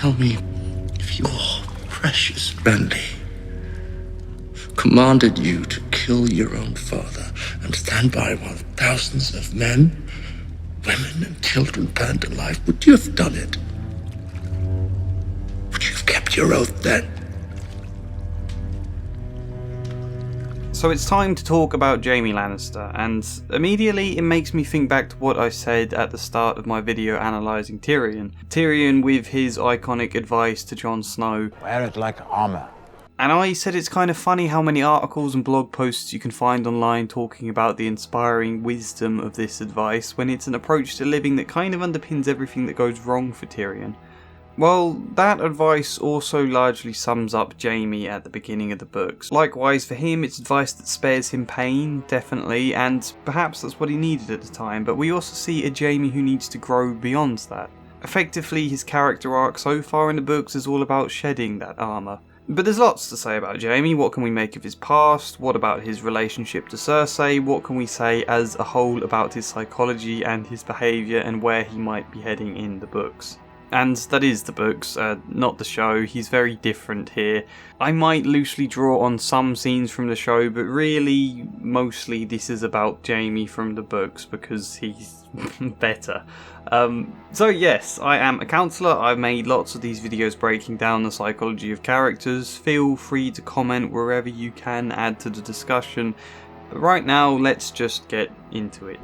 tell me if your precious Bentley commanded you to kill your own father and stand by while thousands of men, women, and children burned alive, would you have done it? Would you have kept your oath then? So it's time to talk about Jaime Lannister, and immediately it makes me think back to what I said at the start of my video analysing Tyrion. Tyrion with his iconic advice to Jon Snow. Wear it like armour. And I said it's kind of funny how many articles and blog posts you can find online talking about the inspiring wisdom of this advice when it's an approach to living that kind of underpins everything that goes wrong for Tyrion. Well, that advice also largely sums up Jaime at the beginning of the books. Likewise, for him, it's advice that spares him pain, definitely, and perhaps that's what he needed at the time, but we also see a Jaime who needs to grow beyond that. Effectively, his character arc so far in the books is all about shedding that armour. But there's lots to say about Jaime. What can we make of his past? What about his relationship to Cersei? What can we say as a whole about his psychology and his behaviour and where he might be heading in the books? And that is the books, not the show. He's very different here. I might loosely draw on some scenes from the show, but really, mostly this is about Jaime from the books because he's better. So yes, I am a counsellor. I've made lots of these videos breaking down the psychology of characters. Feel free to comment wherever you can, add to the discussion. But right now, let's just get into it.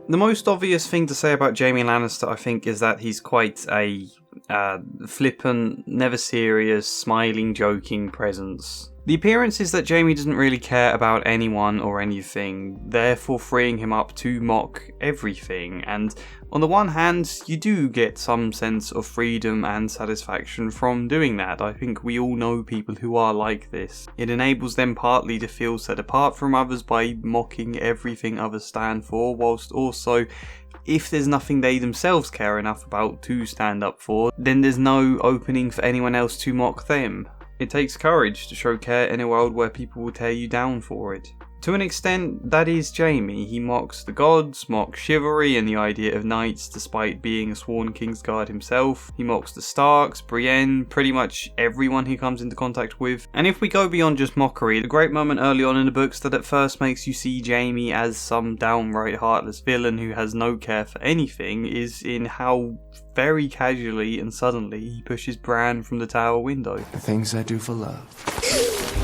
The most obvious thing to say about Jaime Lannister, I think, is that he's quite a flippant, never serious, smiling, joking presence. The appearance is that Jaime doesn't really care about anyone or anything, therefore freeing him up to mock everything, and on the one hand, you do get some sense of freedom and satisfaction from doing that. I think we all know people who are like this. It enables them partly to feel set apart from others by mocking everything others stand for, whilst also, if there's nothing they themselves care enough about to stand up for, then there's no opening for anyone else to mock them. It takes courage to show care in a world where people will tear you down for it. To an extent, that is Jaime. He mocks the gods, mocks chivalry and the idea of knights despite being a sworn Kingsguard himself. He mocks the Starks, Brienne, pretty much everyone he comes into contact with. And if we go beyond just mockery, the great moment early on in the books that at first makes you see Jaime as some downright heartless villain who has no care for anything is in how very casually and suddenly he pushes Bran from the tower window. The things I do for love.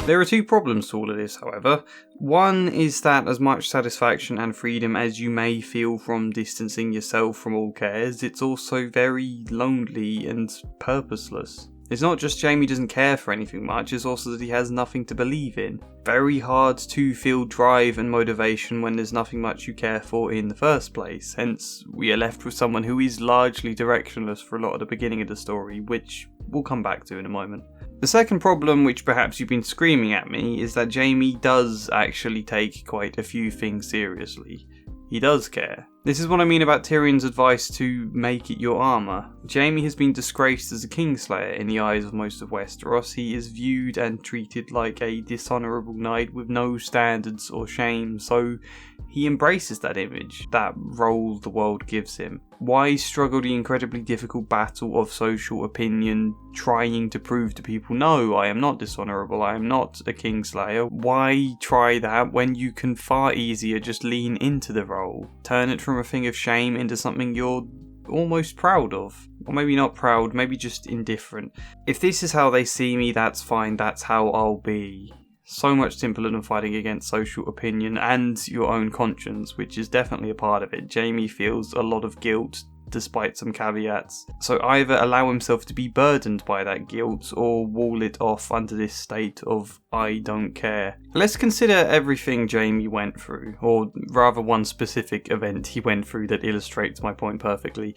There are two problems to all of this, however. One is that as much satisfaction and freedom as you may feel from distancing yourself from all cares, it's also very lonely and purposeless. It's not just Jaime doesn't care for anything much, it's also that he has nothing to believe in. Very hard to feel drive and motivation when there's nothing much you care for in the first place, hence we are left with someone who is largely directionless for a lot of the beginning of the story, which we'll come back to in a moment. The second problem, which perhaps you've been screaming at me, is that Jaime does actually take quite a few things seriously. He does care. This is what I mean about Tyrion's advice to make it your armour. Jaime has been disgraced as a Kingslayer in the eyes of most of Westeros. He is viewed and treated like a dishonourable knight with no standards or shame, so he embraces that image, that role the world gives him. Why struggle the incredibly difficult battle of social opinion, trying to prove to people, no, I am not dishonourable, I am not a Kingslayer? Why try that when you can far easier just lean into the role? Turn it from a thing of shame into something you're almost proud of. Or maybe not proud, maybe just indifferent. If this is how they see me, that's fine, that's how I'll be. So much simpler than fighting against social opinion and your own conscience, which is definitely a part of it. Jaime feels a lot of guilt despite some caveats. So either allow himself to be burdened by that guilt or wall it off under this state of I don't care. Let's consider everything Jaime went through, or rather one specific event he went through that illustrates my point perfectly.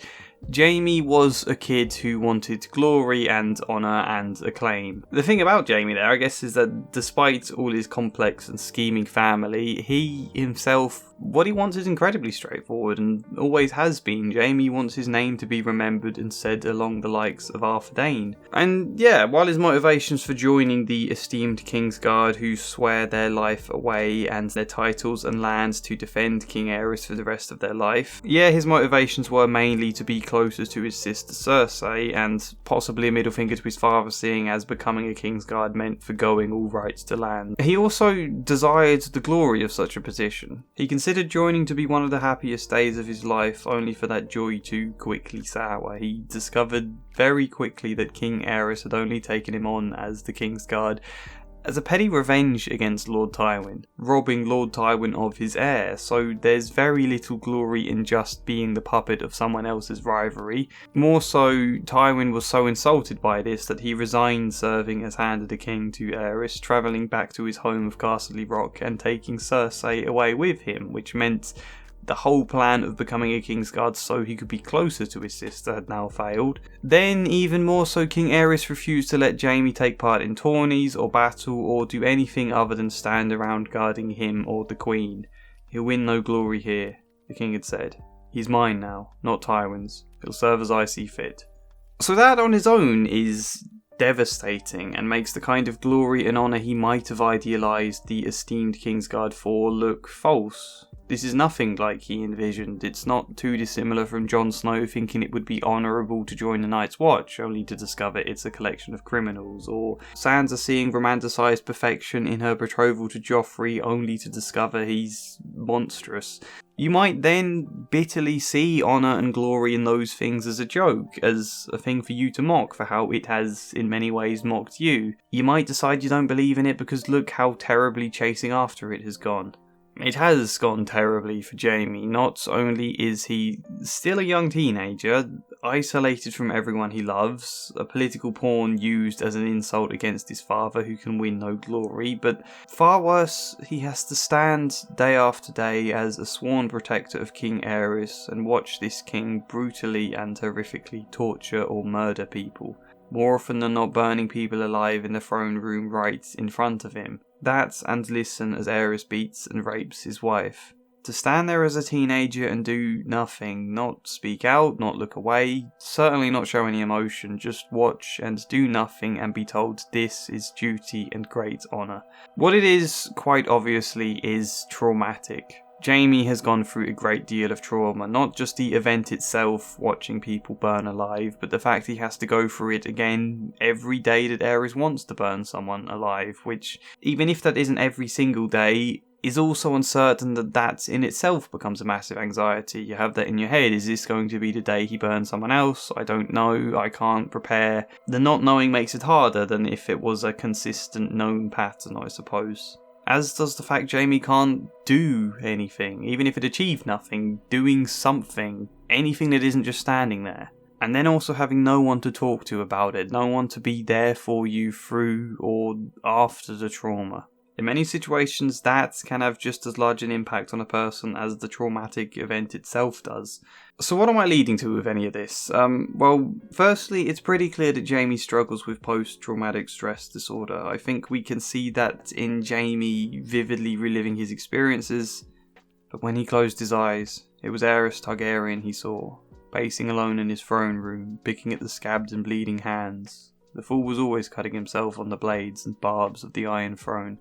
Jaime was a kid who wanted glory and honour and acclaim. The thing about Jaime there, I guess, is that despite all his complex and scheming family, he himself, what he wants is incredibly straightforward and always has been. Jaime wants his name to be remembered and said along the likes of Arthur Dayne. And yeah, while his motivations for joining the esteemed Kingsguard who swear their life away and their titles and lands to defend King Aerys for the rest of their life, yeah, his motivations were mainly to be closer to his sister Cersei and possibly a middle finger to his father, seeing as becoming a Kingsguard meant forgoing all rights to land. He also desired the glory of such a position. He considered joining to be one of the happiest days of his life, only for that joy to quickly sour. He discovered very quickly that King Aerys had only taken him on as the Kingsguard as a petty revenge against Lord Tywin, robbing Lord Tywin of his heir, so there's very little glory in just being the puppet of someone else's rivalry. More so, Tywin was so insulted by this that he resigned serving as Hand of the King to Aerys, travelling back to his home of Casterly Rock and taking Cersei away with him, which meant the whole plan of becoming a Kingsguard so he could be closer to his sister had now failed. Then, even more so, King Aerys refused to let Jaime take part in tourneys or battle or do anything other than stand around guarding him or the Queen. He'll win no glory here, the King had said. He's mine now, not Tywin's. He'll serve as I see fit. So that on his own is devastating and makes the kind of glory and honour he might have idealised the esteemed Kingsguard for look false. This is nothing like he envisioned. It's not too dissimilar from Jon Snow thinking it would be honourable to join the Night's Watch, only to discover it's a collection of criminals, or Sansa seeing romanticised perfection in her betrothal to Joffrey, only to discover he's monstrous. You might then bitterly see honour and glory in those things as a joke, as a thing for you to mock for how it has in many ways mocked you. You might decide you don't believe in it because look how terribly chasing after it has gone. It has gone terribly for Jaime. Not only is he still a young teenager, isolated from everyone he loves, a political pawn used as an insult against his father who can win no glory, but far worse, he has to stand day after day as a sworn protector of King Aerys and watch this king brutally and horrifically torture or murder people, more often than not burning people alive in the throne room right in front of him. That and listen as Aerys beats and rapes his wife. To stand there as a teenager and do nothing, not speak out, not look away, certainly not show any emotion, just watch and do nothing and be told this is duty and great honour. What it is, quite obviously, is traumatic. Jaime has gone through a great deal of trauma, not just the event itself, watching people burn alive, but the fact he has to go through it again every day that Aerys wants to burn someone alive, which, even if that isn't every single day, is also uncertain that in itself becomes a massive anxiety. You have that in your head. Is this going to be the day he burns someone else? I don't know. I can't prepare. The not knowing makes it harder than if it was a consistent known pattern, I suppose. As does the fact Jaime can't do anything, even if it achieved nothing, doing something, anything that isn't just standing there. And then also having no one to talk to about it, no one to be there for you through or after the trauma. In many situations, that can have just as large an impact on a person as the traumatic event itself does. So what am I leading to with any of this? Well, firstly, it's pretty clear that Jaime struggles with post-traumatic stress disorder. I think we can see that in Jaime vividly reliving his experiences, but when he closed his eyes, it was Aerys Targaryen he saw, pacing alone in his throne room, picking at the scabbed and bleeding hands. The fool was always cutting himself on the blades and barbs of the Iron Throne.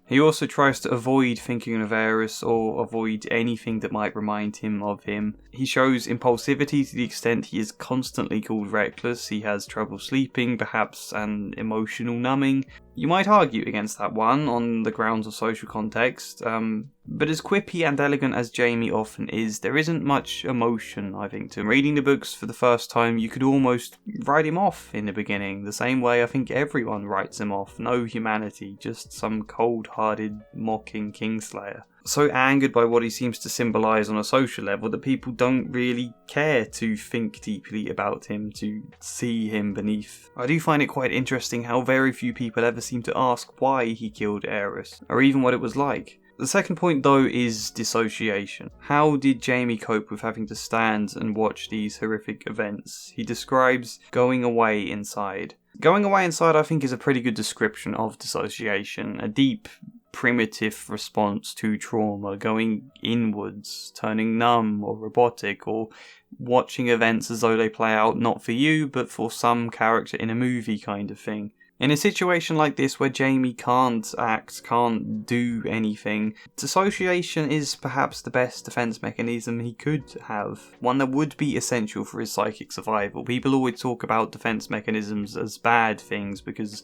He also tries to avoid thinking of Aerys or avoid anything that might remind him of him. He shows impulsivity to the extent he is constantly called reckless. He has trouble sleeping, perhaps an emotional numbing. You might argue against that one on the grounds of social context, but as quippy and elegant as Jaime often is, there isn't much emotion, I think, to him. Reading the books for the first time, you could almost write him off in the beginning, the same way I think everyone writes him off. No humanity, just some cold-hearted, mocking Kingslayer. So angered by what he seems to symbolise on a social level that people don't really care to think deeply about him, to see him beneath. I do find it quite interesting how very few people ever seem to ask why he killed Aerys, or even what it was like. The second point though is dissociation. How did Jaime cope with having to stand and watch these horrific events? He describes going away inside. Going away inside I think is a pretty good description of dissociation, a deep, primitive response to trauma, going inwards, turning numb or robotic, or watching events as though they play out not for you but for some character in a movie kind of thing. In a situation like this where Jaime can't act, can't do anything, dissociation is perhaps the best defense mechanism he could have. One that would be essential for his psychic survival. People always talk about defense mechanisms as bad things because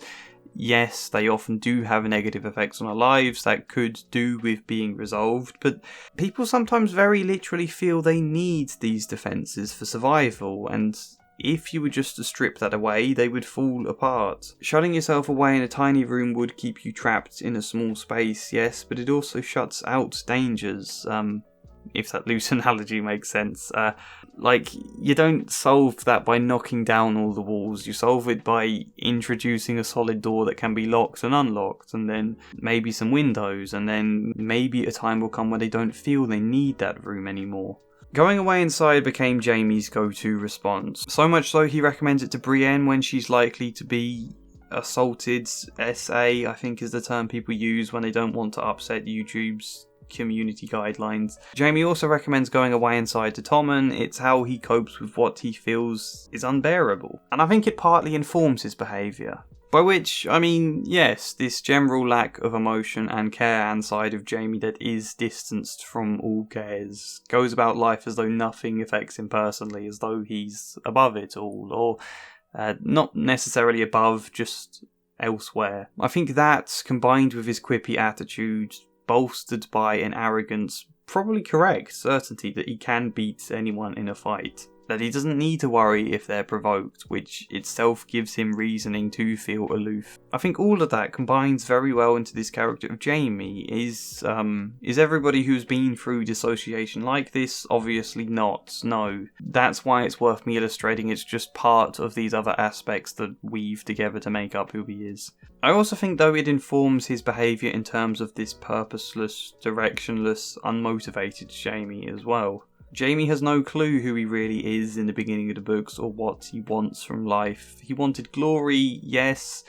yes, they often do have negative effects on our lives that could do with being resolved, but people sometimes very literally feel they need these defenses for survival, and if you were just to strip that away, they would fall apart. Shutting yourself away in a tiny room would keep you trapped in a small space, yes, but it also shuts out dangers, if that loose analogy makes sense. You don't solve that by knocking down all the walls, you solve it by introducing a solid door that can be locked and unlocked, and then maybe some windows, and then maybe a time will come where they don't feel they need that room anymore. Going away inside became Jaime's go-to response. So much so he recommends it to Brienne when she's likely to be assaulted. SA, I think, is the term people use when they don't want to upset YouTube's community guidelines. Jaime also recommends going away inside to Tommen. It's how he copes with what he feels is unbearable. And I think it partly informs his behaviour. By which, I mean, yes, this general lack of emotion and care and side of Jaime that is distanced from all cares, goes about life as though nothing affects him personally, as though he's above it all, or not necessarily above, just elsewhere. I think that, combined with his quippy attitude, bolstered by an arrogance, probably correct certainty that he can beat anyone in a fight. That he doesn't need to worry if they're provoked, which itself gives him reasoning to feel aloof. I think all of that combines very well into this character of Jaime. Is everybody who's been through dissociation like this? Obviously not, no. That's why it's worth me illustrating it's just part of these other aspects that weave together to make up who he is. I also think though it informs his behaviour in terms of this purposeless, directionless, unmotivated Jaime as well. Jaime has no clue who he really is in the beginning of the books or what he wants from life. He wanted glory, yes,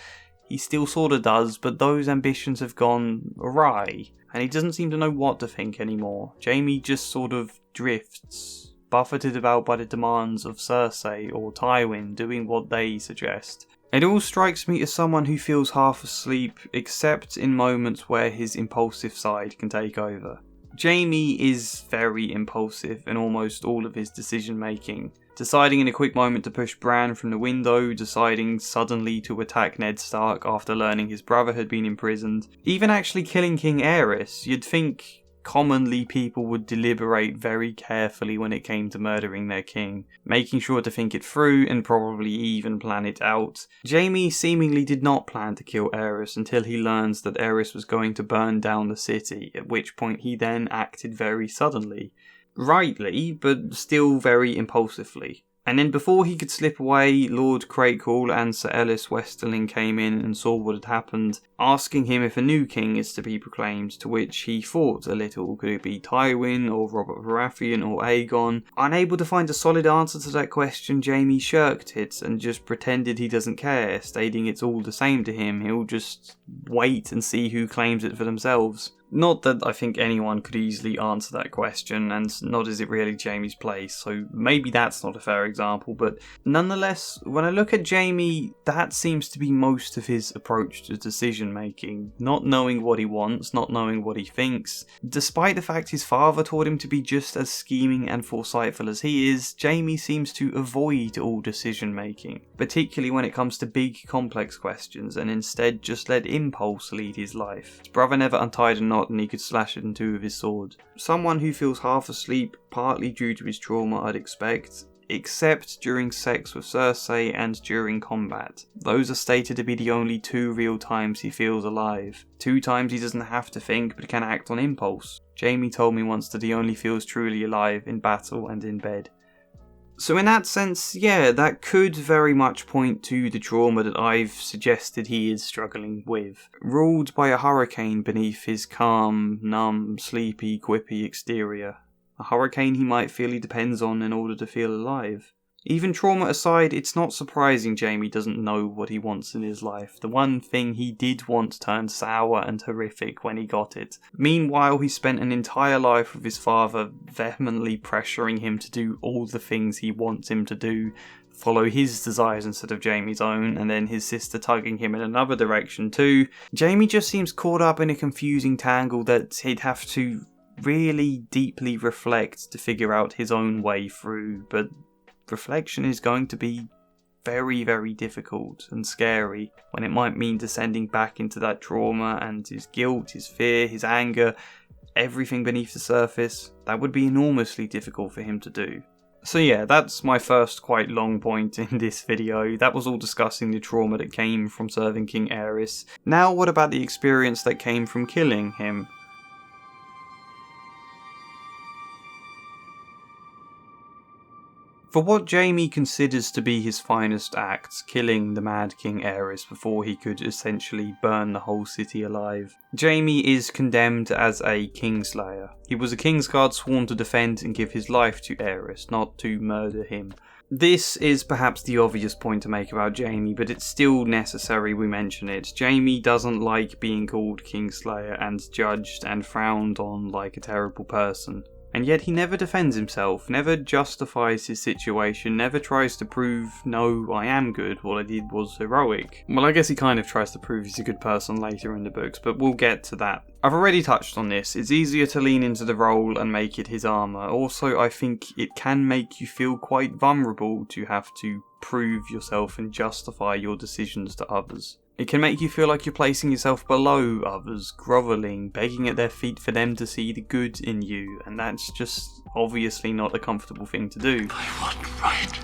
he still sort of does, but those ambitions have gone awry, and he doesn't seem to know what to think anymore. Jaime just sort of drifts, buffeted about by the demands of Cersei or Tywin doing what they suggest. It all strikes me as someone who feels half asleep, except in moments where his impulsive side can take over. Jaime is very impulsive in almost all of his decision making, deciding in a quick moment to push Bran from the window, deciding suddenly to attack Ned Stark after learning his brother had been imprisoned, even actually killing King Aerys. You'd think commonly people would deliberate very carefully when it came to murdering their king, making sure to think it through and probably even plan it out. Jaime seemingly did not plan to kill Aerys until he learns that Aerys was going to burn down the city, at which point he then acted very suddenly. Rightly, but still very impulsively. And then before he could slip away, Lord Crakehall and Sir Ellis Westerling came in and saw what had happened, asking him if a new king is to be proclaimed, to which he thought a little. Could it be Tywin, or Robert Baratheon, or Aegon? Unable to find a solid answer to that question, Jaime shirked it and just pretended he doesn't care, stating it's all the same to him, he'll just wait and see who claims it for themselves. Not that I think anyone could easily answer that question, and not is it really Jaime's place, so maybe that's not a fair example, but nonetheless, when I look at Jaime, that seems to be most of his approach to decision making, not knowing what he wants, not knowing what he thinks. Despite the fact his father taught him to be just as scheming and foresightful as he is, Jaime seems to avoid all decision making, particularly when it comes to big complex questions, and instead just let impulse lead his life. His brother never untied a knot and he could slash it in two with his sword. Someone who feels half asleep, partly due to his trauma I'd expect, except during sex with Cersei and during combat. Those are stated to be the only 2 real times he feels alive. 2 times he doesn't have to think but can act on impulse. Jaime told me once that he only feels truly alive in battle and in bed. So in that sense, yeah, that could very much point to the trauma that I've suggested he is struggling with. Ruled by a hurricane beneath his calm, numb, sleepy, quippy exterior. A hurricane he might feel he depends on in order to feel alive. Even trauma aside, it's not surprising Jaime doesn't know what he wants in his life. The one thing he did want turned sour and horrific when he got it. Meanwhile, he spent an entire life with his father, vehemently pressuring him to do all the things he wants him to do, follow his desires instead of Jaime's own, and then his sister tugging him in another direction too. Jaime just seems caught up in a confusing tangle that he'd have to really deeply reflect to figure out his own way through, but reflection is going to be very, very difficult and scary when it might mean descending back into that trauma and his guilt, his fear, his anger, everything beneath the surface. That would be enormously difficult for him to do. So yeah, that's my first quite long point in this video. That was all discussing the trauma that came from serving King Aerys. Now what about the experience that came from killing him? For what Jaime considers to be his finest act, killing the Mad King Aerys before he could essentially burn the whole city alive, Jaime is condemned as a Kingslayer. He was a Kingsguard sworn to defend and give his life to Aerys, not to murder him. This is perhaps the obvious point to make about Jaime, but it's still necessary we mention it. Jaime doesn't like being called Kingslayer and judged and frowned on like a terrible person. And yet he never defends himself, never justifies his situation, never tries to prove, no, I am good, what I did was heroic. Well, I guess he kind of tries to prove he's a good person later in the books, but we'll get to that. I've already touched on this, it's easier to lean into the role and make it his armour. Also, I think it can make you feel quite vulnerable to have to prove yourself and justify your decisions to others. It can make you feel like you're placing yourself below others, grovelling, begging at their feet for them to see the good in you, and that's just obviously not a comfortable thing to do. By what right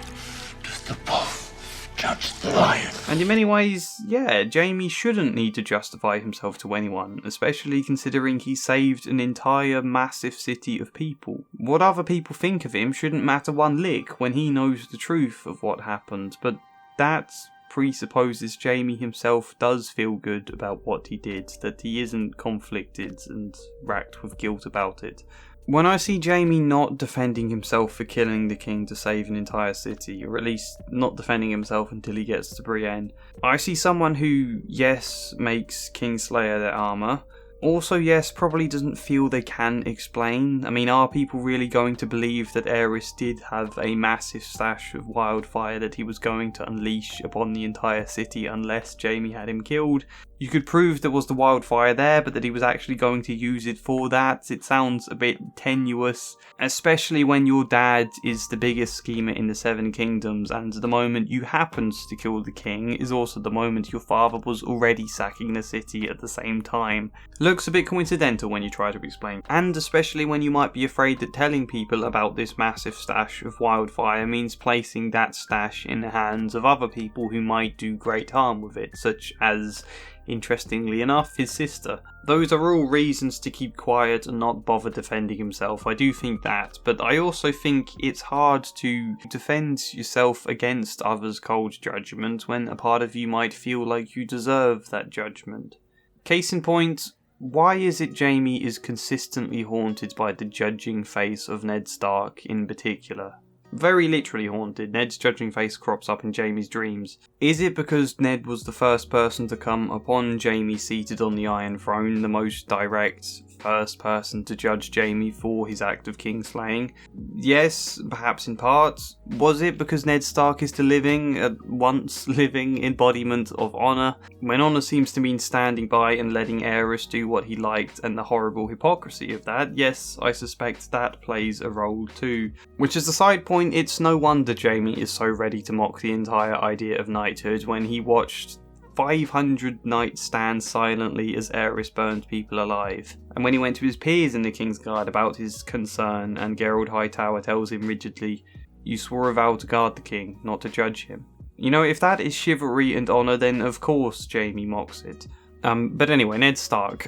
does the wolf judge the lion? And in many ways, yeah, Jaime shouldn't need to justify himself to anyone, especially considering he saved an entire massive city of people. What other people think of him shouldn't matter one lick when he knows the truth of what happened, but that's presupposes Jaime himself does feel good about what he did, that he isn't conflicted and racked with guilt about it. When I see Jaime not defending himself for killing the king to save an entire city, or at least not defending himself until he gets to Brienne, I see someone who, yes, makes Kingslayer their armour, also, yes, probably doesn't feel they can explain. I mean, are people really going to believe that Aerys did have a massive stash of wildfire that he was going to unleash upon the entire city unless Jaime had him killed? You could prove there was the wildfire there, but that he was actually going to use it for that. It sounds a bit tenuous, especially when your dad is the biggest schemer in the Seven Kingdoms, and the moment you happened to kill the king is also the moment your father was already sacking the city at the same time. Looks a bit coincidental when you try to explain, and especially when you might be afraid that telling people about this massive stash of wildfire means placing that stash in the hands of other people who might do great harm with it, such as, interestingly enough, his sister. Those are all reasons to keep quiet and not bother defending himself. I do think that, but I also think it's hard to defend yourself against others' cold judgment when a part of you might feel like you deserve that judgment. Case in point, why is it Jaime is consistently haunted by the judging face of Ned Stark in particular? Very literally haunted. Ned's judging face crops up in Jaime's dreams. Is it because Ned was the first person to come upon Jaime seated on the Iron Throne, the most direct first person to judge Jaime for his act of kingslaying? Yes, perhaps in part. Was it because Ned Stark is the once living embodiment of honour, when honour seems to mean standing by and letting Aerys do what he liked, and the horrible hypocrisy of that? Yes, I suspect that plays a role too. Which is a side point. It's no wonder Jaime is so ready to mock the entire idea of knighthood when he watched 500 knights stand silently as Aerys burned people alive. And when he went to his peers in the Kingsguard about his concern, and Geralt Hightower tells him rigidly, You swore a vow to guard the king, not to judge him. You know, if that is chivalry and honour, then of course Jaime mocks it. But anyway, Ned Stark.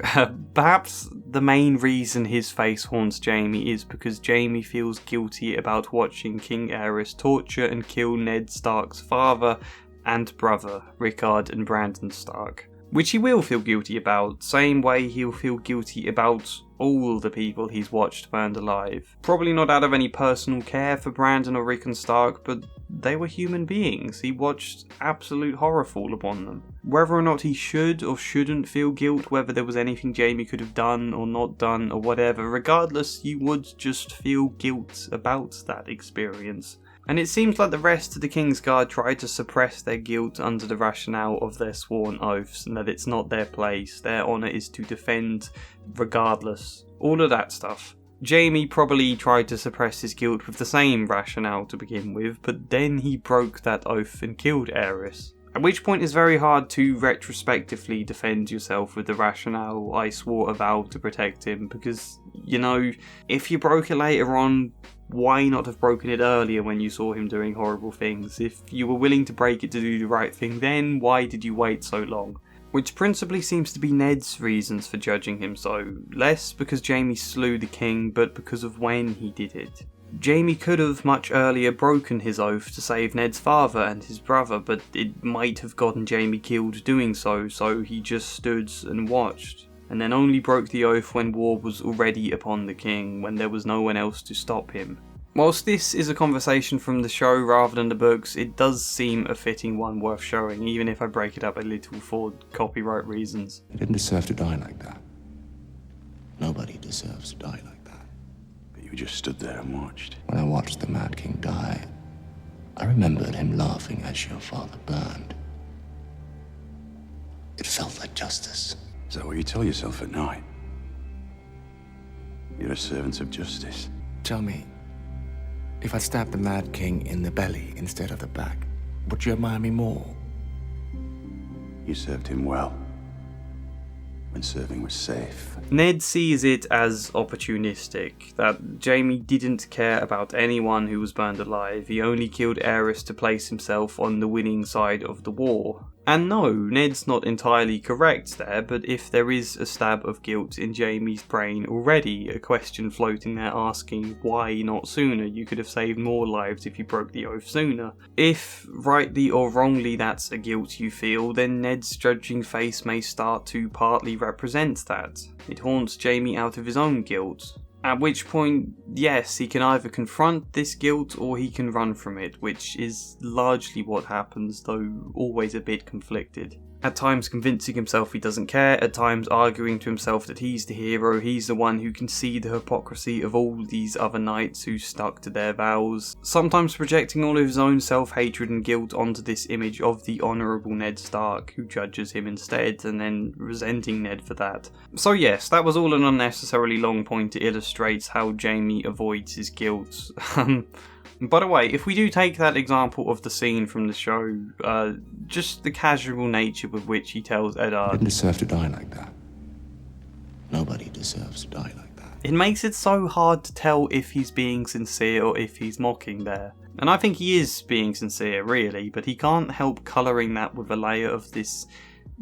Perhaps the main reason his face haunts Jaime is because Jaime feels guilty about watching King Aerys torture and kill Ned Stark's father and brother, Rickard and Brandon Stark. Which he will feel guilty about, same way he'll feel guilty about all the people he's watched burned alive. Probably not out of any personal care for Brandon or Rickon Stark, but they were human beings. He watched absolute horror fall upon them. Whether or not he should or shouldn't feel guilt, whether there was anything Jaime could have done or not done or whatever, regardless, you would just feel guilt about that experience. And it seems like the rest of the Kingsguard tried to suppress their guilt under the rationale of their sworn oaths, and that it's not their place, their honour is to defend regardless. All of that stuff. Jaime probably tried to suppress his guilt with the same rationale to begin with, but then he broke that oath and killed Aerys. At which point it's very hard to retrospectively defend yourself with the rationale, I swore a vow to protect him, because, you know, if you broke it later on, why not have broken it earlier when you saw him doing horrible things? If you were willing to break it to do the right thing, then why did you wait so long? Which principally seems to be Ned's reasons for judging him so, less because Jaime slew the king, but because of when he did it. Jaime could have much earlier broken his oath to save Ned's father and his brother, but it might have gotten Jaime killed doing so, so he just stood and watched, and then only broke the oath when war was already upon the king, when there was no one else to stop him. Whilst this is a conversation from the show rather than the books, it does seem a fitting one worth showing, even if I break it up a little for copyright reasons. He didn't deserve to die like that. Nobody deserves to die like that. But you just stood there and watched. When I watched the Mad King die, I remembered him laughing as your father burned. It felt like justice. Is that what you tell yourself at night? You're a servant of justice. Tell me, if I stabbed the Mad King in the belly instead of the back, would you admire me more? You served him well. When serving was safe. Ned sees it as opportunistic, that Jaime didn't care about anyone who was burned alive, he only killed Aerys to place himself on the winning side of the war. And no, Ned's not entirely correct there, but if there is a stab of guilt in Jaime's brain already, a question floating there asking why not sooner, you could have saved more lives if you broke the oath sooner. If, rightly or wrongly, that's a guilt you feel, then Ned's judging face may start to partly represent that. It haunts Jaime out of his own guilt. At which point, yes, he can either confront this guilt or he can run from it, which is largely what happens, though always a bit conflicted. At times convincing himself he doesn't care, at times arguing to himself that he's the hero, he's the one who can see the hypocrisy of all these other knights who stuck to their vows, sometimes projecting all of his own self-hatred and guilt onto this image of the honourable Ned Stark, who judges him instead, and then resenting Ned for that. So yes, that was all an unnecessarily long point to illustrate how Jaime avoids his guilt. By the way, if we do take that example of the scene from the show, just the casual nature with which he tells Eddard, Didn't deserve to die like that. Nobody deserves to die like that. it makes it so hard to tell if he's being sincere or if he's mocking there. And I think he is being sincere, really, but he can't help colouring that with a layer of this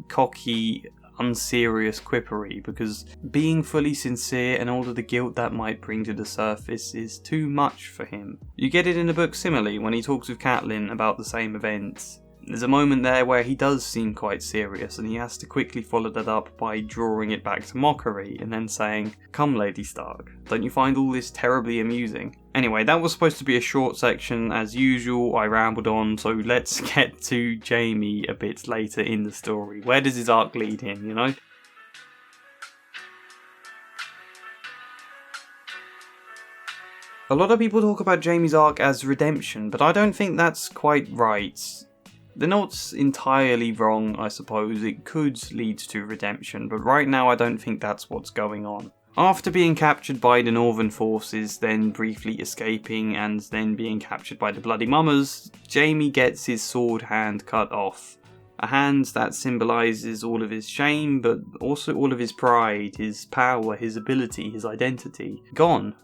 cocky, unserious quippery, because being fully sincere and all of the guilt that might bring to the surface is too much for him. You get it in the book similarly when he talks with Catelyn about the same events. There's a moment there where he does seem quite serious, and he has to quickly follow that up by drawing it back to mockery and then saying, "Come, Lady Stark, don't you find all this terribly amusing?" Anyway, that was supposed to be a short section. As usual, I rambled on, so let's get to Jaime a bit later in the story. Where does his arc lead him, you know? A lot of people talk about Jaime's arc as redemption, but I don't think that's quite right. They're not entirely wrong, I suppose. It could lead to redemption, but right now I don't think that's what's going on. After being captured by the Northern forces, then briefly escaping, and then being captured by the Bloody Mummers, Jaime gets his sword hand cut off. A hand that symbolises all of his shame, but also all of his pride, his power, his ability, his identity. Gone.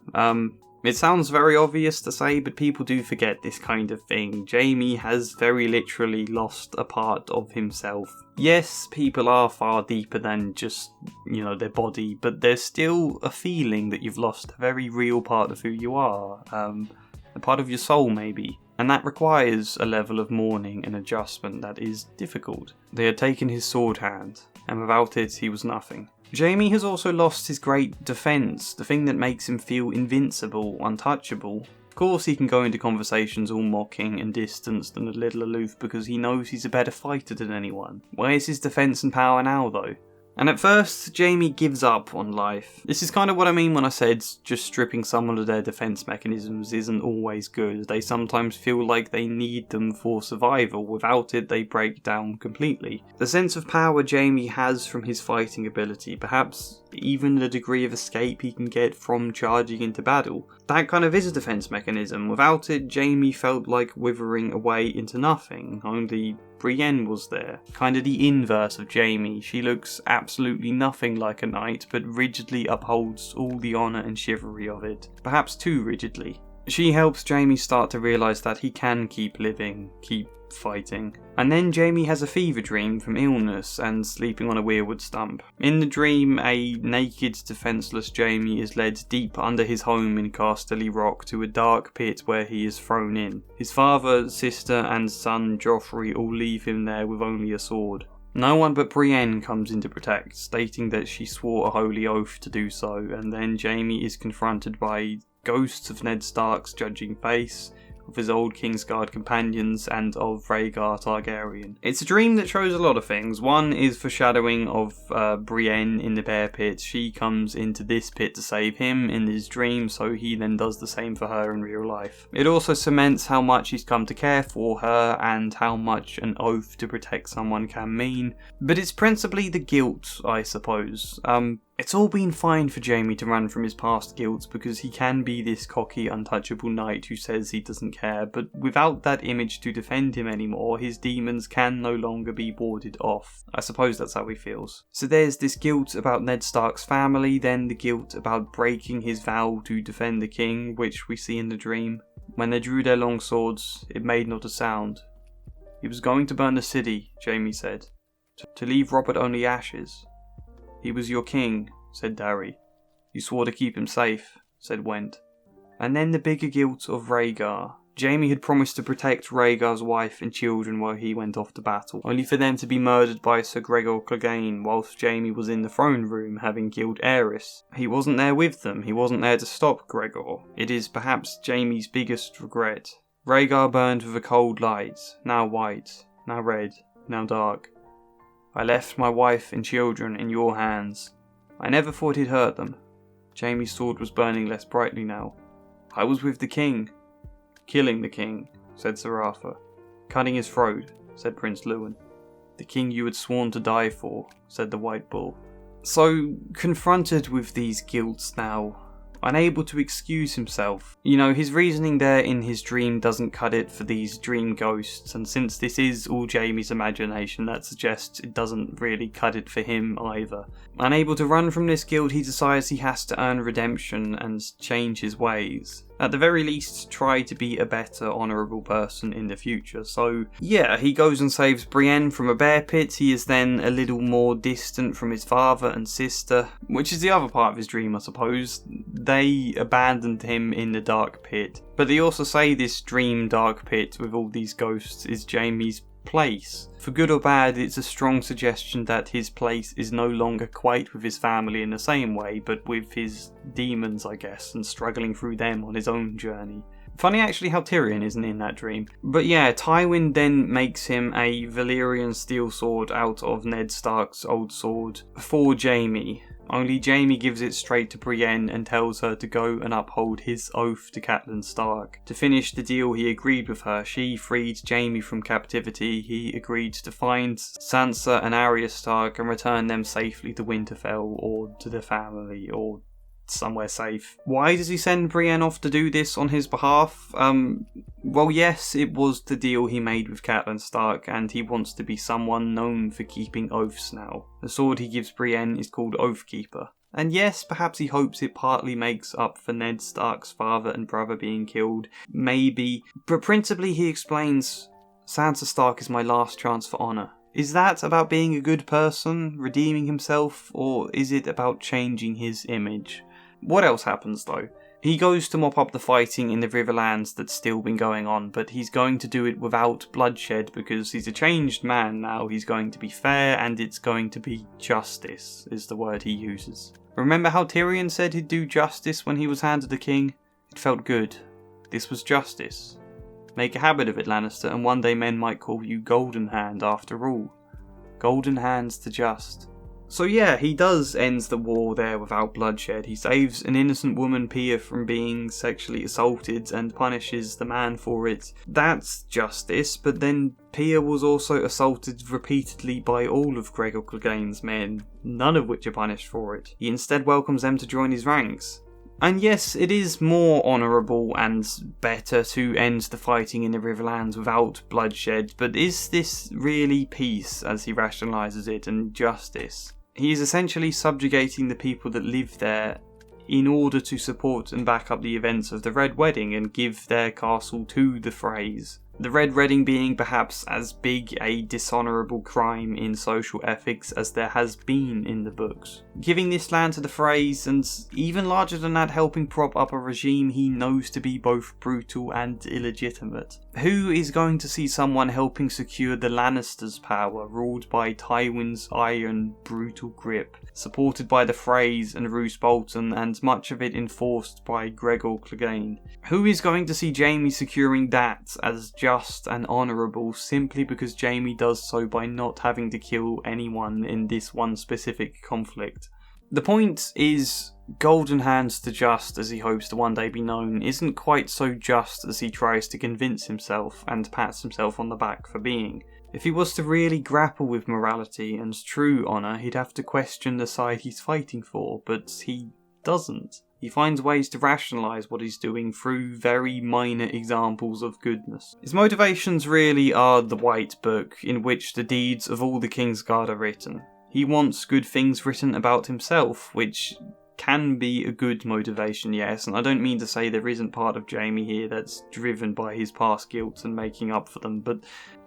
It sounds very obvious to say, but people do forget this kind of thing. Jaime has very literally lost a part of himself. Yes, people are far deeper than just, their body, but there's still a feeling that you've lost a very real part of who you are. A part of your soul, maybe. And that requires a level of mourning and adjustment that is difficult. They had taken his sword hand, and without it he was nothing. Jaime has also lost his great defence, the thing that makes him feel invincible, untouchable. Of course he can go into conversations all mocking and distanced and a little aloof because he knows he's a better fighter than anyone. Where's his defence and power now though? And at first, Jaime gives up on life. This is kind of what I mean when I said just stripping someone of their defense mechanisms isn't always good. They sometimes feel like they need them for survival. Without it, they break down completely. The sense of power Jaime has from his fighting ability, perhaps even the degree of escape he can get from charging into battle, that kind of is a defense mechanism. Without it, Jaime felt like withering away into nothing. Only Brienne was there. Kind of the inverse of Jaime. She looks absolutely nothing like a knight, but rigidly upholds all the honour and chivalry of it. Perhaps too rigidly. She helps Jaime start to realise that he can keep living, keep fighting. And then Jaime has a fever dream from illness and sleeping on a weirwood stump. In the dream, a naked, defenceless Jaime is led deep under his home in Casterly Rock to a dark pit where he is thrown in. His father, sister and son Joffrey all leave him there with only a sword. No one but Brienne comes in to protect, stating that she swore a holy oath to do so, and then Jaime is confronted by ghosts of Ned Stark's judging face, of his old Kingsguard companions, and of Rhaegar Targaryen. It's a dream that shows a lot of things. One is foreshadowing of Brienne in the bear pit. She comes into this pit to save him in his dream, so he then does the same for her in real life. It also cements how much he's come to care for her and how much an oath to protect someone can mean. But it's principally the guilt, I suppose. It's all been fine for Jaime to run from his past guilt because he can be this cocky, untouchable knight who says he doesn't care, but without that image to defend him anymore, his demons can no longer be warded off. I suppose that's how he feels. So there's this guilt about Ned Stark's family, then the guilt about breaking his vow to defend the king, which we see in the dream. When they drew their long swords, it made not a sound. He was going to burn the city, Jaime said, to leave Robert only ashes. He was your king, said Darry. You swore to keep him safe, said Went. And then the bigger guilt of Rhaegar. Jaime had promised to protect Rhaegar's wife and children while he went off to battle, only for them to be murdered by Sir Gregor Clegane whilst Jaime was in the throne room having killed Aerys. He wasn't there with them, he wasn't there to stop Gregor. It is perhaps Jaime's biggest regret. Rhaegar burned with a cold light, now white, now red, now dark. I left my wife and children in your hands. I never thought he'd hurt them. Jaime's sword was burning less brightly now. I was with the king. Killing the king, said Ser Arthur. Cutting his throat, said Prince Lewin. The king you had sworn to die for, said the White Bull. So, confronted with these guilts now, unable to excuse himself. His reasoning there in his dream doesn't cut it for these dream ghosts, and since this is all Jaime's imagination, that suggests it doesn't really cut it for him either. Unable to run from this guilt, he decides he has to earn redemption and change his ways. At the very least, try to be a better, honourable person in the future. So, yeah, he goes and saves Brienne from a bear pit. He is then a little more distant from his father and sister, which is the other part of his dream, I suppose. They abandoned him in the dark pit. But they also say this dream dark pit with all these ghosts is Jaime's place. For good or bad, it's a strong suggestion that his place is no longer quite with his family in the same way, but with his demons, I guess, and struggling through them on his own journey. Funny actually how Tyrion isn't in that dream. But yeah, Tywin then makes him a Valyrian steel sword out of Ned Stark's old sword for Jaime. Only Jaime gives it straight to Brienne and tells her to go and uphold his oath to Catelyn Stark. To finish the deal, he agreed with her. She freed Jaime from captivity. He agreed to find Sansa and Arya Stark and return them safely to Winterfell or to their family or somewhere safe. Why does he send Brienne off to do this on his behalf? Well, yes, it was the deal he made with Catelyn Stark, and he wants to be someone known for keeping oaths now. The sword he gives Brienne is called Oathkeeper. And yes, perhaps he hopes it partly makes up for Ned Stark's father and brother being killed, maybe, but principally he explains, Sansa Stark is my last chance for honour. Is that about being a good person, redeeming himself, or is it about changing his image? What else happens though? He goes to mop up the fighting in the Riverlands that's still been going on, but he's going to do it without bloodshed because he's a changed man now. He's going to be fair and it's going to be justice, is the word he uses. Remember how Tyrion said he'd do justice when he was Hand of the King? It felt good. This was justice. Make a habit of it, Lannister, and one day men might call you Golden Hand after all. Golden Hand's the just. So yeah, he does end the war there without bloodshed. He saves an innocent woman, Pia, from being sexually assaulted and punishes the man for it. That's justice, but then Pia was also assaulted repeatedly by all of Gregor Clegane's men, none of which are punished for it. He instead welcomes them to join his ranks. And yes, it is more honourable and better to end the fighting in the Riverlands without bloodshed, but is this really peace, as he rationalises it, and justice? He is essentially subjugating the people that live there in order to support and back up the events of the Red Wedding and give their castle to the Freys. The Red Wedding being perhaps as big a dishonourable crime in social ethics as there has been in the books. Giving this land to the Freys, and even larger than that, helping prop up a regime he knows to be both brutal and illegitimate. Who is going to see someone helping secure the Lannisters' power, ruled by Tywin's iron, brutal grip, supported by the Freys and Roose Bolton, and much of it enforced by Gregor Clegane? Who is going to see Jaime securing that as just and honourable simply because Jaime does so by not having to kill anyone in this one specific conflict? The point is, Golden Hand's the just, as he hopes to one day be known, isn't quite so just as he tries to convince himself and pats himself on the back for being. If he was to really grapple with morality and true honour, he'd have to question the side he's fighting for, but he doesn't. He finds ways to rationalise what he's doing through very minor examples of goodness. His motivations really are the White Book, in which the deeds of all the Kingsguard are written. He wants good things written about himself, which can be a good motivation, yes, and I don't mean to say there isn't part of Jaime here that's driven by his past guilt and making up for them, but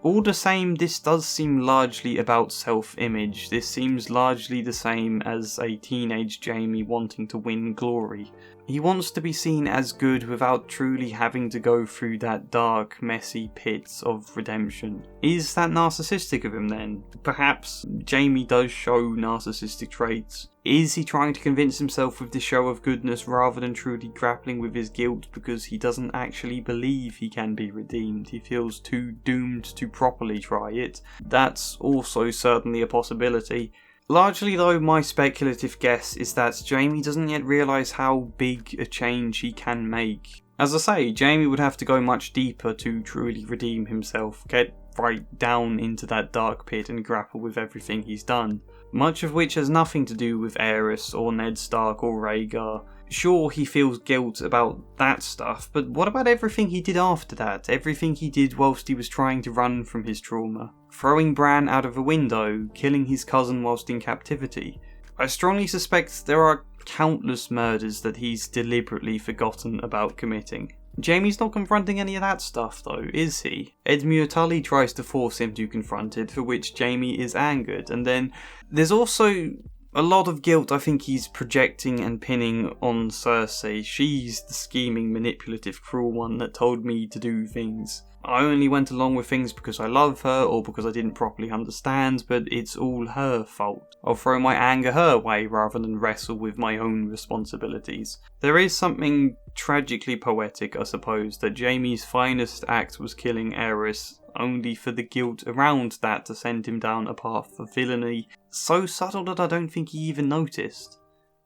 all the same, this does seem largely about self-image. This seems largely the same as a teenage Jaime wanting to win glory. He wants to be seen as good without truly having to go through that dark, messy pit of redemption. Is that narcissistic of him then? Perhaps Jaime does show narcissistic traits. Is he trying to convince himself with this show of goodness rather than truly grappling with his guilt because he doesn't actually believe he can be redeemed? He feels too doomed to properly try it. That's also certainly a possibility. Largely though, my speculative guess is that Jaime doesn't yet realise how big a change he can make. As I say, Jaime would have to go much deeper to truly redeem himself, get right down into that dark pit and grapple with everything he's done. Much of which has nothing to do with Aerys or Ned Stark or Rhaegar. Sure, he feels guilt about that stuff, but what about everything he did after that? Everything he did whilst he was trying to run from his trauma? Throwing Bran out of a window, killing his cousin whilst in captivity. I strongly suspect there are countless murders that he's deliberately forgotten about committing. Jaime's not confronting any of that stuff though, is he? Edmure Tully tries to force him to confront it, for which Jaime is angered, and then there's also a lot of guilt I think he's projecting and pinning on Cersei. She's the scheming, manipulative, cruel one that told me to do things. I only went along with things because I love her or because I didn't properly understand, but it's all her fault. I'll throw my anger her way rather than wrestle with my own responsibilities. There is something tragically poetic, I suppose, that Jaime's finest act was killing Aerys, only for the guilt around that to send him down a path of villainy so subtle that I don't think he even noticed.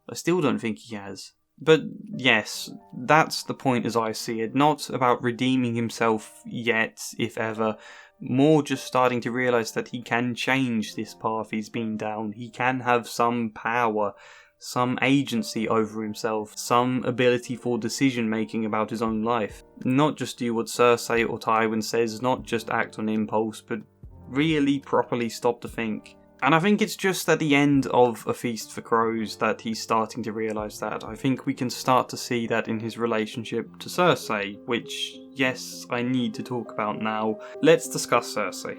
I still don't think he has. But yes, that's the point as I see it. Not about redeeming himself yet, if ever. More just starting to realise that he can change this path he's been down. He can have some power, some agency over himself, some ability for decision making about his own life. Not just do what Cersei or Tywin says, not just act on impulse, but really properly stop to think. And I think it's just at the end of A Feast for Crows that he's starting to realise that. I think we can start to see that in his relationship to Cersei, which, yes, I need to talk about now. Let's discuss Cersei.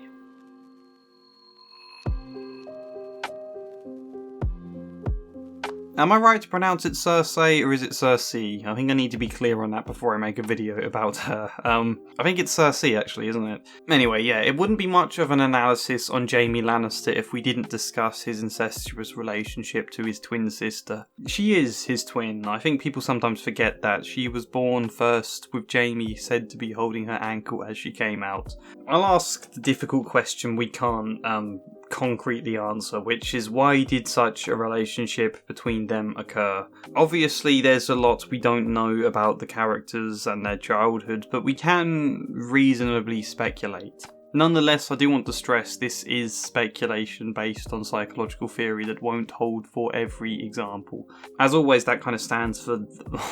Am I right to pronounce it Cersei, or is it Cersei? I think I need to be clear on that before I make a video about her. I think it's Cersei, actually, isn't it? Anyway, yeah, it wouldn't be much of an analysis on Jaime Lannister if we didn't discuss his incestuous relationship to his twin sister. She is his twin. I think people sometimes forget that. She was born first, with Jaime said to be holding her ankle as she came out. I'll ask the difficult question we can't, concretely answer, which is why did such a relationship between them occur? Obviously there's a lot we don't know about the characters and their childhood, but we can reasonably speculate. Nonetheless, I do want to stress this is speculation based on psychological theory that won't hold for every example. As always, that kind of stands for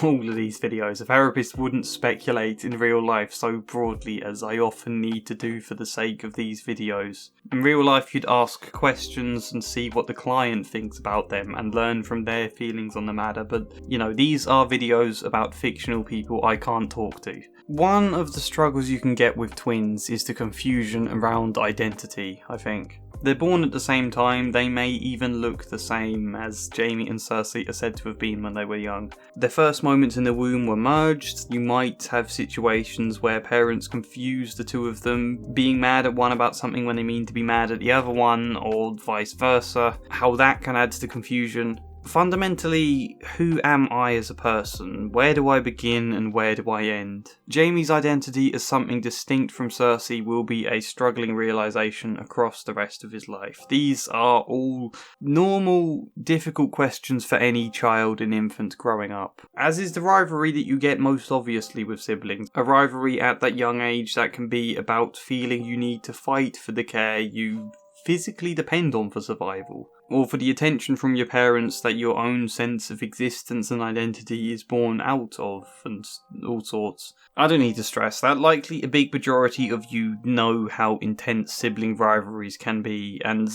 all of these videos. A therapist wouldn't speculate in real life so broadly as I often need to do for the sake of these videos. In real life, you'd ask questions and see what the client thinks about them and learn from their feelings on the matter, but, you know, these are videos about fictional people I can't talk to. One of the struggles you can get with twins is the confusion around identity, I think. They're born at the same time, they may even look the same as Jaime and Cersei are said to have been when they were young. Their first moments in the womb were merged. You might have situations where parents confuse the two of them, being mad at one about something when they mean to be mad at the other one, or vice versa. How that can add to the confusion. Fundamentally, who am I as a person? Where do I begin and where do I end? Jaime's identity as something distinct from Cersei will be a struggling realisation across the rest of his life. These are all normal, difficult questions for any child and infant growing up. As is the rivalry that you get most obviously with siblings. A rivalry at that young age that can be about feeling you need to fight for the care you physically depend on for survival, or for the attention from your parents that your own sense of existence and identity is born out of, and all sorts. I don't need to stress that. Likely a big majority of you know how intense sibling rivalries can be, and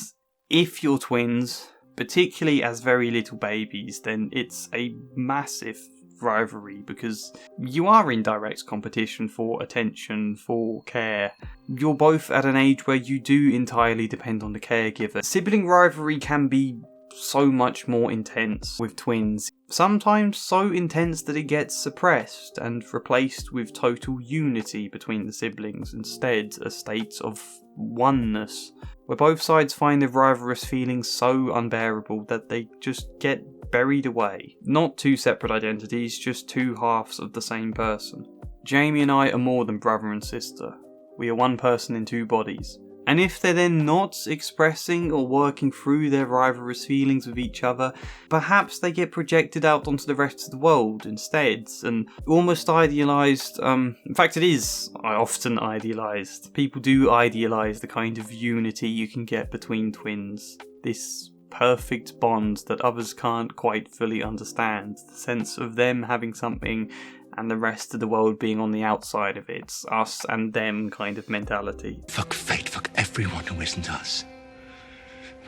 if you're twins, particularly as very little babies, then it's a massive rivalry because you are in direct competition for attention, for care. You're both at an age where you do entirely depend on the caregiver. Sibling rivalry can be so much more intense with twins. Sometimes so intense that it gets suppressed and replaced with total unity between the siblings, instead a state of oneness, where both sides find the rivalrous feelings so unbearable that they just get buried away. Not two separate identities, just two halves of the same person. Jaime and I are more than brother and sister. We are one person in two bodies. And if they're then not expressing or working through their rivalrous feelings with each other, perhaps they get projected out onto the rest of the world instead, and almost idealised. In fact, it is often idealised. People do idealise the kind of unity you can get between twins. This perfect bond that others can't quite fully understand. The sense of them having something and the rest of the world being on the outside of it. Us and them kind of mentality. Fuck fate, fuck everyone who isn't us.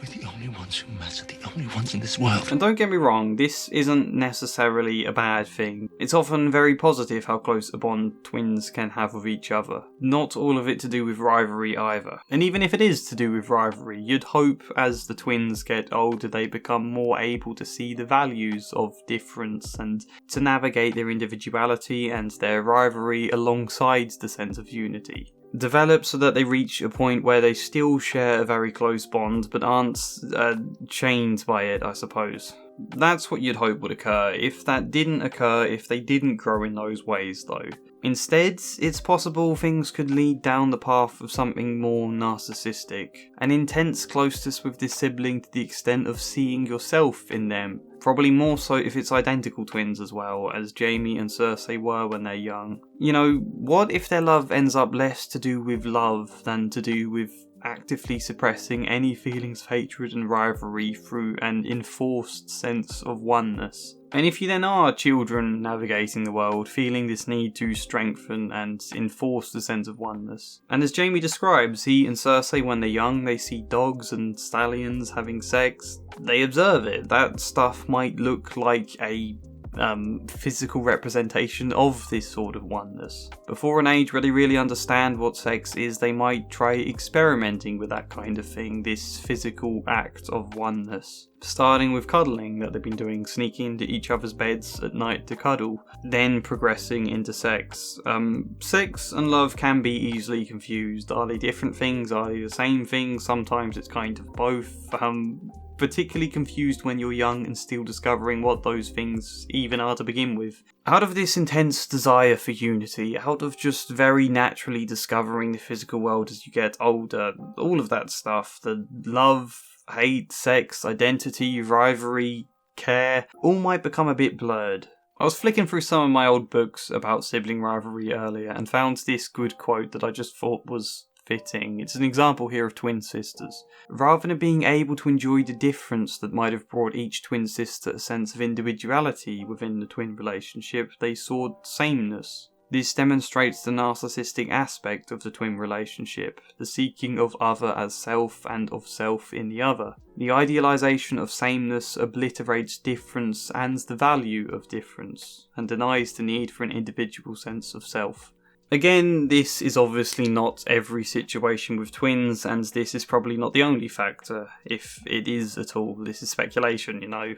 We're the only ones who matter, the only ones in this world. And don't get me wrong, this isn't necessarily a bad thing. It's often very positive how close a bond twins can have with each other. Not all of it to do with rivalry either. And even if it is to do with rivalry, you'd hope as the twins get older they become more able to see the values of difference and to navigate their individuality and their rivalry alongside the sense of unity. Develop so that they reach a point where they still share a very close bond but aren't chained by it, I suppose. That's what you'd hope would occur. If that didn't occur, if they didn't grow in those ways though. Instead, it's possible things could lead down the path of something more narcissistic. An intense closeness with this sibling to the extent of seeing yourself in them. Probably more so if it's identical twins as well, as Jaime and Cersei were when they're young. You know, what if their love ends up less to do with love than to do with actively suppressing any feelings of hatred and rivalry through an enforced sense of oneness. And if you then are children navigating the world, feeling this need to strengthen and enforce the sense of oneness. And as Jaime describes, he and Cersei, when they're young, they see dogs and stallions having sex. They observe it. That stuff might look like a physical representation of this sort of oneness. Before an age where they really understand what sex is, they might try experimenting with that kind of thing, this physical act of oneness. Starting with cuddling that they've been doing, sneaking into each other's beds at night to cuddle, then progressing into sex. Sex and love can be easily confused. Are they different things? Are they the same thing? Sometimes it's kind of both. Particularly confused when you're young and still discovering what those things even are to begin with. Out of this intense desire for unity, out of just very naturally discovering the physical world as you get older, all of that stuff, the love, hate, sex, identity, rivalry, care, all might become a bit blurred. I was flicking through some of my old books about sibling rivalry earlier and found this good quote that I just thought was fitting. It's an example here of twin sisters. Rather than being able to enjoy the difference that might have brought each twin sister a sense of individuality within the twin relationship, they sought sameness. This demonstrates the narcissistic aspect of the twin relationship, the seeking of other as self and of self in the other. The idealization of sameness obliterates difference and the value of difference, and denies the need for an individual sense of self. Again, this is obviously not every situation with twins, and this is probably not the only factor, if it is at all. This is speculation, you know.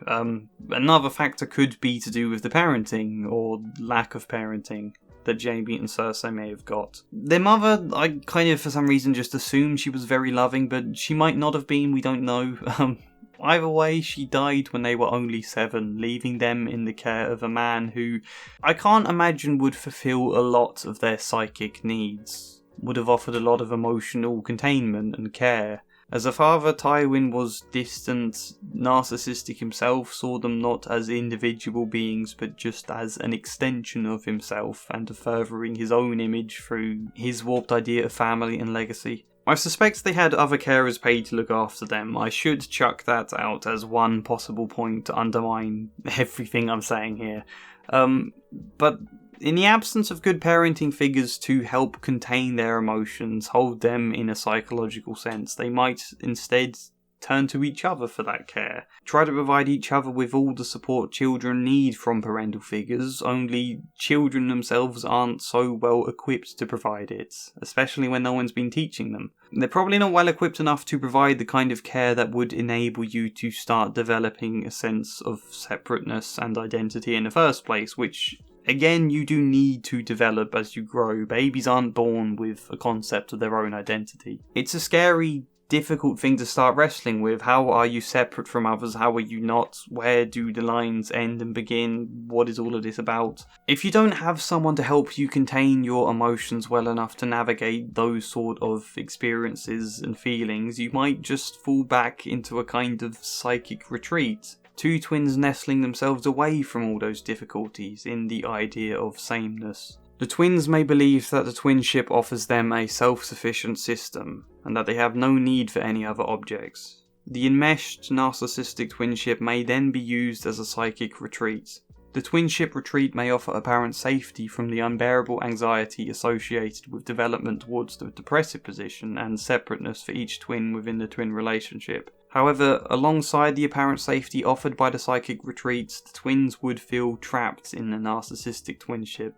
Another factor could be to do with the parenting, or lack of parenting, that Jaime and Cersei may have got. Their mother, I kind of for some reason just assumed she was very loving, but she might not have been, we don't know. Either way, she died when they were only 7, leaving them in the care of a man who I can't imagine would fulfill a lot of their psychic needs, would have offered a lot of emotional containment and care. As a father, Tywin was distant, narcissistic himself, saw them not as individual beings but just as an extension of himself and furthering his own image through his warped idea of family and legacy. I suspect they had other carers paid to look after them. I should chuck that out as one possible point to undermine everything I'm saying here. But in the absence of good parenting figures to help contain their emotions, hold them in a psychological sense, they might instead turn to each other for that care. Try to provide each other with all the support children need from parental figures, only children themselves aren't so well equipped to provide it, especially when no one's been teaching them. They're probably not well equipped enough to provide the kind of care that would enable you to start developing a sense of separateness and identity in the first place, which again, you do need to develop as you grow. Babies aren't born with a concept of their own identity. It's a scary, difficult thing to start wrestling with. How are you separate from others? How are you not? Where do the lines end and begin? What is all of this about? If you don't have someone to help you contain your emotions well enough to navigate those sort of experiences and feelings, you might just fall back into a kind of psychic retreat. Two twins nestling themselves away from all those difficulties in the idea of sameness. The twins may believe that the twinship offers them a self-sufficient system, and that they have no need for any other objects. The enmeshed narcissistic twinship may then be used as a psychic retreat. The twinship retreat may offer apparent safety from the unbearable anxiety associated with development towards the depressive position and separateness for each twin within the twin relationship. However, alongside the apparent safety offered by the psychic retreats, the twins would feel trapped in the narcissistic twinship.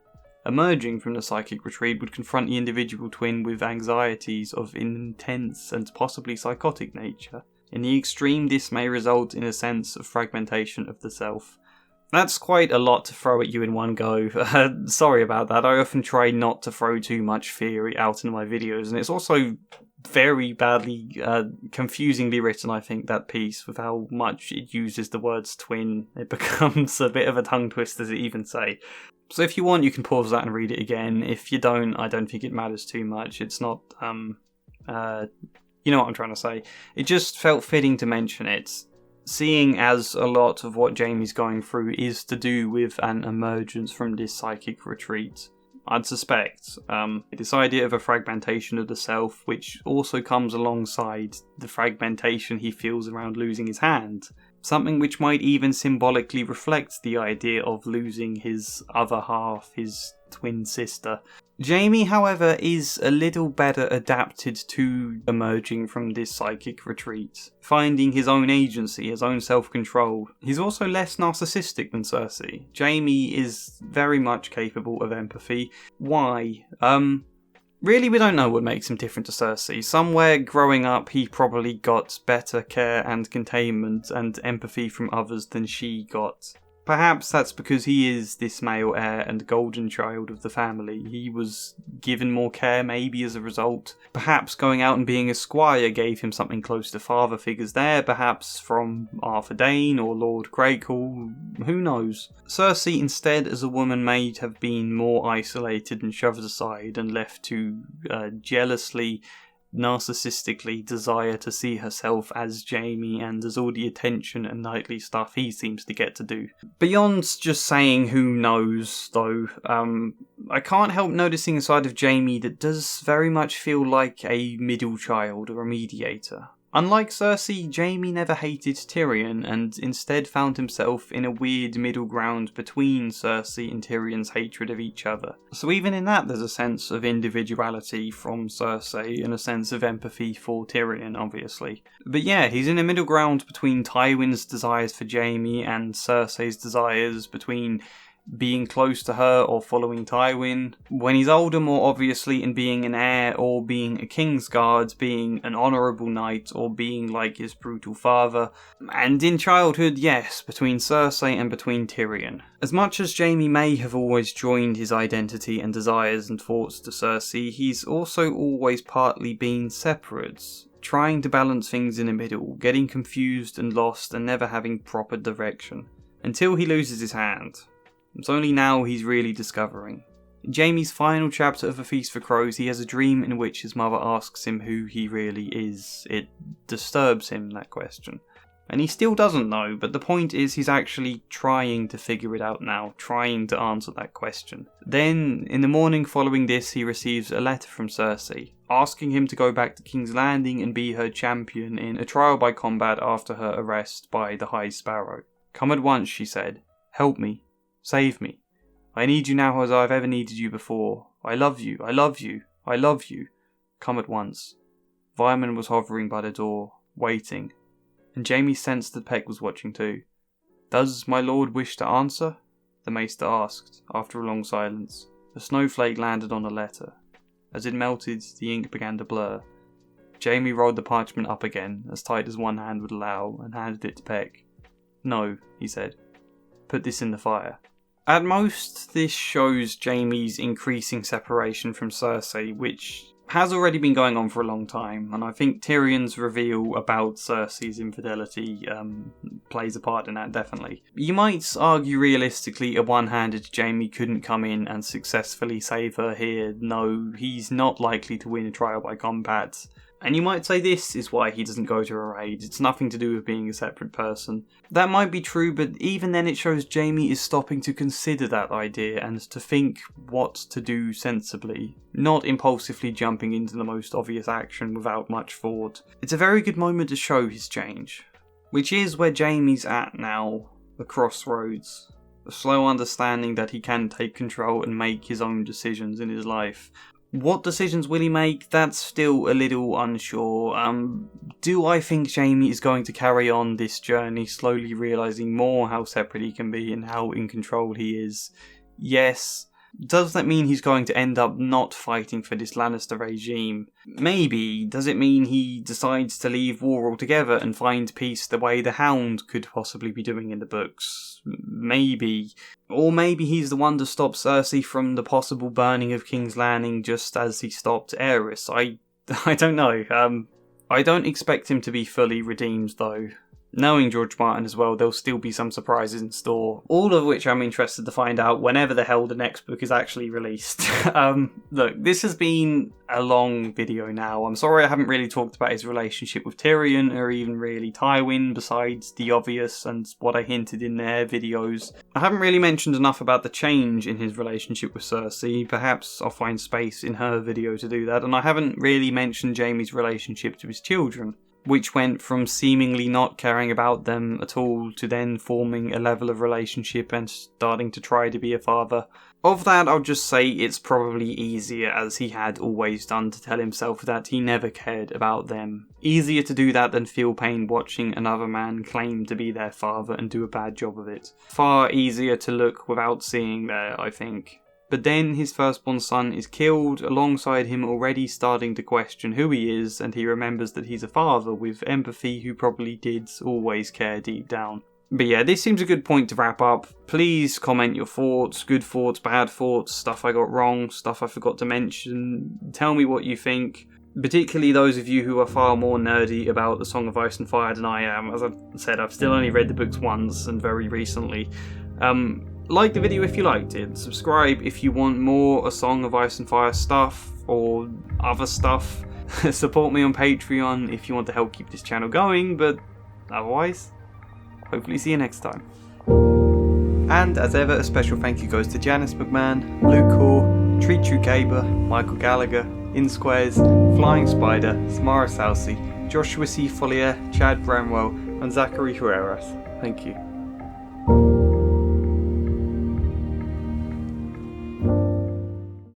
Emerging from the psychic retreat would confront the individual twin with anxieties of an intense and possibly psychotic nature. In the extreme, this may result in a sense of fragmentation of the self. That's quite a lot to throw at you in one go. Sorry about that. I often try not to throw too much theory out in my videos, and it's also very badly, confusingly written, I think, that piece, with how much it uses the words twin. It becomes a bit of a tongue twister to even say. So if you want, you can pause that and read it again. If you don't, I don't think it matters too much. It's not, you know what I'm trying to say. It just felt fitting to mention it, seeing as a lot of what Jaime's going through is to do with an emergence from this psychic retreat. I'd suspect. This idea of a fragmentation of the self, which also comes alongside the fragmentation he feels around losing his hand. Something which might even symbolically reflect the idea of losing his other half, his twin sister. Jaime, however, is a little better adapted to emerging from this psychic retreat, finding his own agency, his own self-control. He's also less narcissistic than Cersei. Jaime is very much capable of empathy. Why? Really, we don't know what makes him different to Cersei. Somewhere growing up, he probably got better care and containment and empathy from others than she got. Perhaps that's because he is this male heir and golden child of the family. He was given more care maybe as a result. Perhaps going out and being a squire gave him something close to father figures there, perhaps from Arthur Dayne or Lord Greycall, who knows. Cersei instead as a woman may have been more isolated and shoved aside and left to jealously, narcissistically desire to see herself as Jaime and as all the attention and knightly stuff he seems to get to do. Beyond just saying who knows, though, I can't help noticing a side of Jaime that does very much feel like a middle child or a mediator. Unlike Cersei, Jaime never hated Tyrion and instead found himself in a weird middle ground between Cersei and Tyrion's hatred of each other. So even in that there's a sense of individuality from Cersei and a sense of empathy for Tyrion, obviously. But yeah, he's in a middle ground between Tywin's desires for Jaime and Cersei's desires, between being close to her or following Tywin. When he's older, more obviously, in being an heir or being a Kingsguard, being an honourable knight or being like his brutal father. And in childhood, yes, between Cersei and between Tyrion. As much as Jaime may have always joined his identity and desires and thoughts to Cersei, he's also always partly been separate, trying to balance things in the middle, getting confused and lost and never having proper direction. Until he loses his hand. It's only now he's really discovering. In Jaime's final chapter of A Feast for Crows, he has a dream in which his mother asks him who he really is. It disturbs him, that question. And he still doesn't know, but the point is he's actually trying to figure it out now, trying to answer that question. Then, in the morning following this, he receives a letter from Cersei, asking him to go back to King's Landing and be her champion in a trial by combat after her arrest by the High Sparrow. "Come at once," she said. "Help me. Save me. I need you now as I've ever needed you before. I love you, I love you, I love you. Come at once." Vyman was hovering by the door, waiting, and Jaime sensed that Peck was watching too. "Does my lord wish to answer?" the maester asked, after a long silence. A snowflake landed on the letter. As it melted, the ink began to blur. Jaime rolled the parchment up again, as tight as one hand would allow, and handed it to Peck. "No," he said. "Put this in the fire." At most, this shows Jaime's increasing separation from Cersei, which has already been going on for a long time, and I think Tyrion's reveal about Cersei's infidelity plays a part in that, definitely. You might argue realistically a one-handed Jaime couldn't come in and successfully save her here. No, he's not likely to win a trial by combat. And you might say this is why he doesn't go to her aid. It's nothing to do with being a separate person. That might be true, but even then it shows Jaime is stopping to consider that idea and to think what to do sensibly, not impulsively jumping into the most obvious action without much thought. It's a very good moment to show his change, which is where Jaime's at now, the crossroads. A slow understanding that he can take control and make his own decisions in his life. What decisions will he make? That's still a little unsure. Do I think Jaime is going to carry on this journey, slowly realising more how separate he can be and how in control he is? Yes. Does that mean he's going to end up not fighting for this Lannister regime? Maybe. Does it mean he decides to leave war altogether and find peace the way the Hound could possibly be doing in the books? Maybe. Or maybe he's the one to stop Cersei from the possible burning of King's Landing just as he stopped Aerys. I don't know. I don't expect him to be fully redeemed though. Knowing George Martin as well, there'll still be some surprises in store, all of which I'm interested to find out whenever the hell the next book is actually released. Look, this has been a long video now. I'm sorry I haven't really talked about his relationship with Tyrion, or even really Tywin, besides the obvious and what I hinted in their videos. I haven't really mentioned enough about the change in his relationship with Cersei. Perhaps I'll find space in her video to do that, and I haven't really mentioned Jaime's relationship to his children, which went from seemingly not caring about them at all to then forming a level of relationship and starting to try to be a father. Of that, I'll just say it's probably easier, as he had always done, to tell himself that he never cared about them. Easier to do that than feel pain watching another man claim to be their father and do a bad job of it. Far easier to look without seeing there, I think. But then his firstborn son is killed, alongside him already starting to question who he is, and he remembers that he's a father with empathy who probably did always care deep down. But yeah, this seems a good point to wrap up. Please comment your thoughts, good thoughts, bad thoughts, stuff I got wrong, stuff I forgot to mention. Tell me what you think, particularly those of you who are far more nerdy about The Song of Ice and Fire than I am. As I said, I've still only read the books once, and very recently. Like the video if you liked it, subscribe if you want more A Song of Ice and Fire stuff or other stuff. Support me on Patreon if you want to help keep this channel going, but otherwise, hopefully see you next time. And as ever, a special thank you goes to Janice McMahon, Luke Hoare, Treat Trucaber, Michael Gallagher, InSquares, Flying Spider, Samara Salsi, Joshua C. Follier, Chad Bramwell, and Zachary Herreras. Thank you.